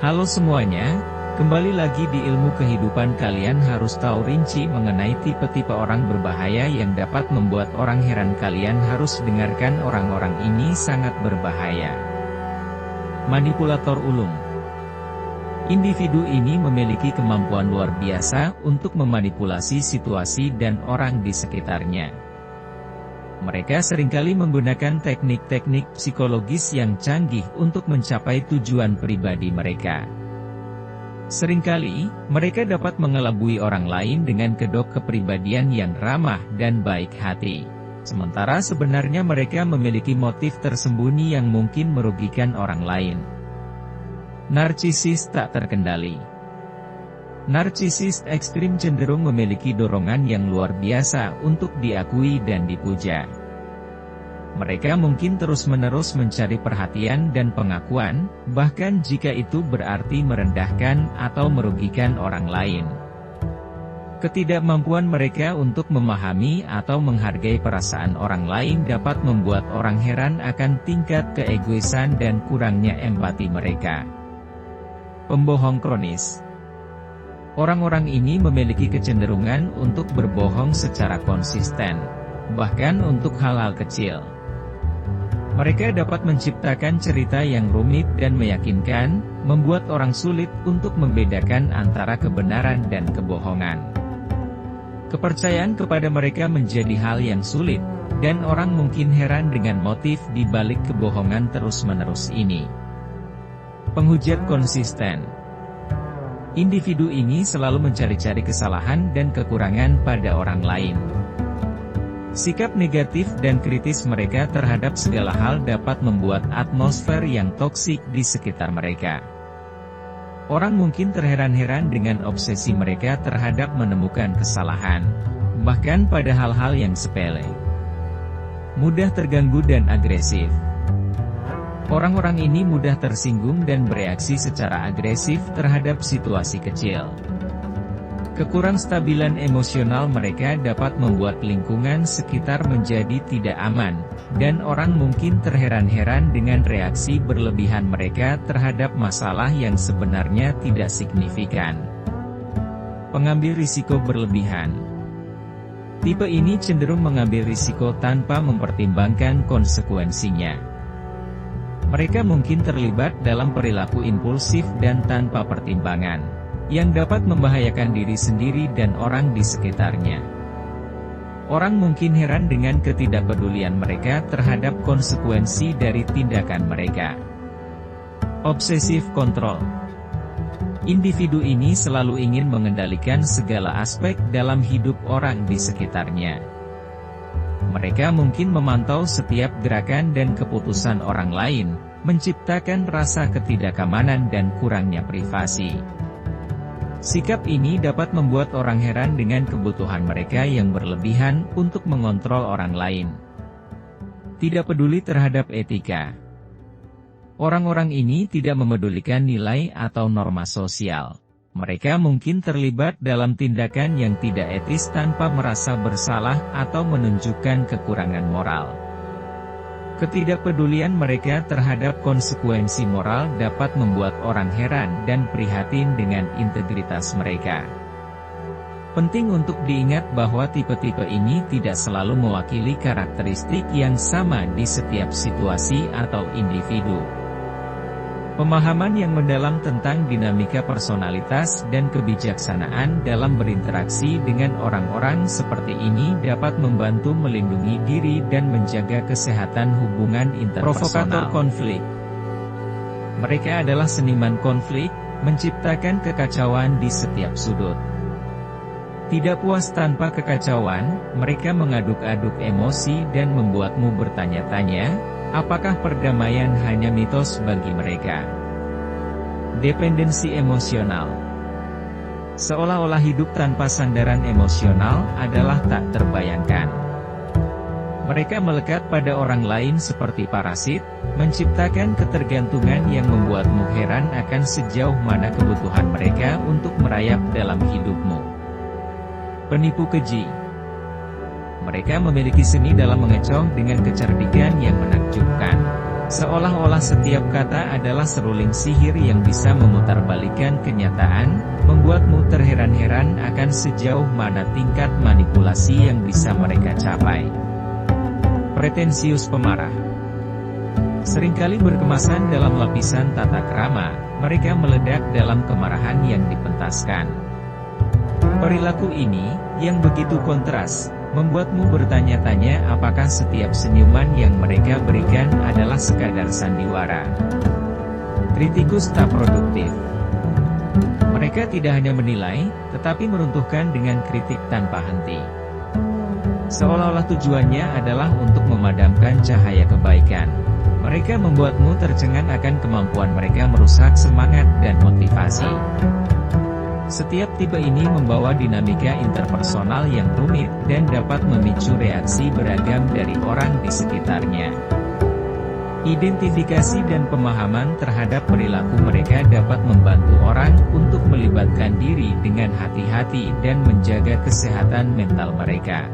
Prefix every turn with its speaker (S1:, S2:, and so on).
S1: Halo semuanya, kembali lagi di ilmu kehidupan. Kalian harus tahu rinci mengenai tipe-tipe orang berbahaya yang dapat membuat orang heran. Kalian harus dengarkan, orang-orang ini sangat berbahaya. Manipulator ulung. Individu ini memiliki kemampuan luar biasa untuk memanipulasi situasi dan orang di sekitarnya. Mereka seringkali menggunakan teknik-teknik psikologis yang canggih untuk mencapai tujuan pribadi mereka. Seringkali, mereka dapat mengelabui orang lain dengan kedok kepribadian yang ramah dan baik hati. Sementara sebenarnya mereka memiliki motif tersembunyi yang mungkin merugikan orang lain. Narsisis tak terkendali. Narsisis ekstrim cenderung memiliki dorongan yang luar biasa untuk diakui dan dipuja. Mereka mungkin terus-menerus mencari perhatian dan pengakuan, bahkan jika itu berarti merendahkan atau merugikan orang lain. Ketidakmampuan mereka untuk memahami atau menghargai perasaan orang lain dapat membuat orang heran akan tingkat keegoisan dan kurangnya empati mereka. Pembohong kronis. Orang-orang ini memiliki kecenderungan untuk berbohong secara konsisten, bahkan untuk hal-hal kecil. Mereka dapat menciptakan cerita yang rumit dan meyakinkan, membuat orang sulit untuk membedakan antara kebenaran dan kebohongan. Kepercayaan kepada mereka menjadi hal yang sulit, dan orang mungkin heran dengan motif di balik kebohongan terus-menerus ini. Penghujat konsisten. Individu ini selalu mencari-cari kesalahan dan kekurangan pada orang lain. Sikap negatif dan kritis mereka terhadap segala hal dapat membuat atmosfer yang toksik di sekitar mereka. Orang mungkin terheran-heran dengan obsesi mereka terhadap menemukan kesalahan, bahkan pada hal-hal yang sepele. Mudah terganggu dan agresif. Orang-orang ini mudah tersinggung dan bereaksi secara agresif terhadap situasi kecil. Kekurangstabilan emosional mereka dapat membuat lingkungan sekitar menjadi tidak aman, dan orang mungkin terheran-heran dengan reaksi berlebihan mereka terhadap masalah yang sebenarnya tidak signifikan. Pengambil risiko berlebihan. Tipe ini cenderung mengambil risiko tanpa mempertimbangkan konsekuensinya. Mereka mungkin terlibat dalam perilaku impulsif dan tanpa pertimbangan, yang dapat membahayakan diri sendiri dan orang di sekitarnya. Orang mungkin heran dengan ketidakpedulian mereka terhadap konsekuensi dari tindakan mereka. Obsesif kontrol. Individu ini selalu ingin mengendalikan segala aspek dalam hidup orang di sekitarnya. Mereka mungkin memantau setiap gerakan dan keputusan orang lain, menciptakan rasa ketidakamanan dan kurangnya privasi. Sikap ini dapat membuat orang heran dengan kebutuhan mereka yang berlebihan untuk mengontrol orang lain. Tidak peduli terhadap etika. Orang-orang ini tidak memedulikan nilai atau norma sosial. Mereka mungkin terlibat dalam tindakan yang tidak etis tanpa merasa bersalah atau menunjukkan kekurangan moral. Ketidakpedulian mereka terhadap konsekuensi moral dapat membuat orang heran dan prihatin dengan integritas mereka. Penting untuk diingat bahwa tipe-tipe ini tidak selalu mewakili karakteristik yang sama di setiap situasi atau individu. Pemahaman yang mendalam tentang dinamika personalitas dan kebijaksanaan dalam berinteraksi dengan orang-orang seperti ini dapat membantu melindungi diri dan menjaga kesehatan hubungan interpersonal. Provokator konflik. Mereka adalah seniman konflik, menciptakan kekacauan di setiap sudut. Tidak puas tanpa kekacauan, mereka mengaduk-aduk emosi dan membuatmu bertanya-tanya, apakah perdamaian hanya mitos bagi mereka? Dependensi emosional. Seolah-olah hidup tanpa sandaran emosional adalah tak terbayangkan. Mereka melekat pada orang lain seperti parasit, menciptakan ketergantungan yang membuatmu heran akan sejauh mana kebutuhan mereka untuk merayap dalam hidupmu. Penipu keji. Mereka memiliki seni dalam mengecoh dengan kecerdikan yang menakjubkan. Seolah-olah setiap kata adalah seruling sihir yang bisa memutarbalikkan kenyataan, membuatmu terheran-heran akan sejauh mana tingkat manipulasi yang bisa mereka capai. Pretensius pemarah. Seringkali berkemasan dalam lapisan tata krama, mereka meledak dalam kemarahan yang dipentaskan. Perilaku ini, yang begitu kontras, membuatmu bertanya-tanya apakah setiap senyuman yang mereka berikan adalah sekadar sandiwara. Kritikus tak produktif. Mereka tidak hanya menilai, tetapi meruntuhkan dengan kritik tanpa henti. Seolah-olah tujuannya adalah untuk memadamkan cahaya kebaikan. Mereka membuatmu tercengang akan kemampuan mereka merusak semangat dan motivasi. Setiap tipe ini membawa dinamika interpersonal yang rumit, dan dapat memicu reaksi beragam dari orang di sekitarnya. Identifikasi dan pemahaman terhadap perilaku mereka dapat membantu orang untuk melibatkan diri dengan hati-hati dan menjaga kesehatan mental mereka.